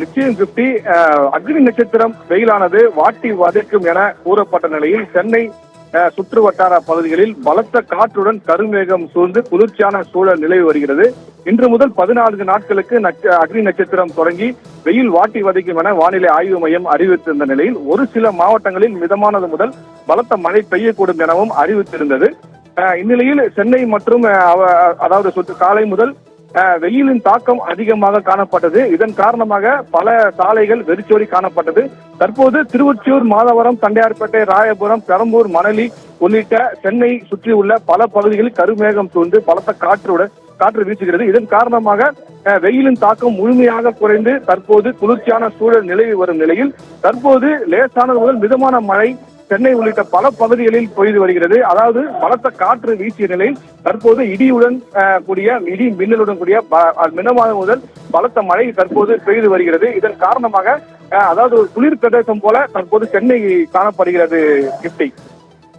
நிச்சயம் கிப்டி. அக்னி நட்சத்திரம் வெயிலானது வாட்டி வதைக்கும் என கூறப்பட்ட நிலையில் சென்னை சுற்று வட்டார பகுதிகளில் பலத்த காற்றுடன் கருமேகம் சூழ்ந்து குளிர்ச்சியான சூழல் நிலவி வருகிறது. இன்று முதல் 14 நாட்களுக்கு அக்னி நட்சத்திரம் தொடங்கி வெயில் வாட்டி வதைக்கும் என வானிலை ஆய்வு மையம் அறிவித்திருந்த நிலையில் ஒரு சில மாவட்டங்களில் மிதமானது முதல் பலத்த மழை பெய்யக்கூடும் எனவும் அறிவித்திருந்தது. இந்நிலையில் சென்னை மற்றும் அதாவது காலை முதல் வெயிலின் தாக்கம் அதிகமாக காணப்பட்டது. இதன் காரணமாக பல சாலைகள் வெறிச்சோடி காணப்பட்டது. தற்போது திருவொற்றியூர், மாதவரம், தண்டையார்பேட்டை, ராயபுரம், பெரம்பூர், மணலி உள்ளிட்ட சென்னை சுற்றியுள்ள பல பகுதிகளில் கருமேகம் சூழ்ந்து பலத்த காற்று வீசுகிறது. இதன் காரணமாக வெயிலின் தாக்கம் முழுமையாக குறைந்து தற்போது குளிர்ச்சியான சூழல் நிலவி வரும் நிலையில் தற்போது லேசானது முதல் மிதமான மழை சென்னை உள்ளிட்ட பல பகுதிகளில் பெய்து வருகிறது. அதாவது பலத்த காற்று வீசிய நிலையில் தற்போது இடி மின்னலுடன் கூடிய மிதமான முதல் பலத்த மழை தற்போது பெய்து வருகிறது. இதன் காரணமாக அதாவது ஒரு குளிர் பிரதேசம் போல தற்போது சென்னை காணப்படுகிறது. கிப்டி.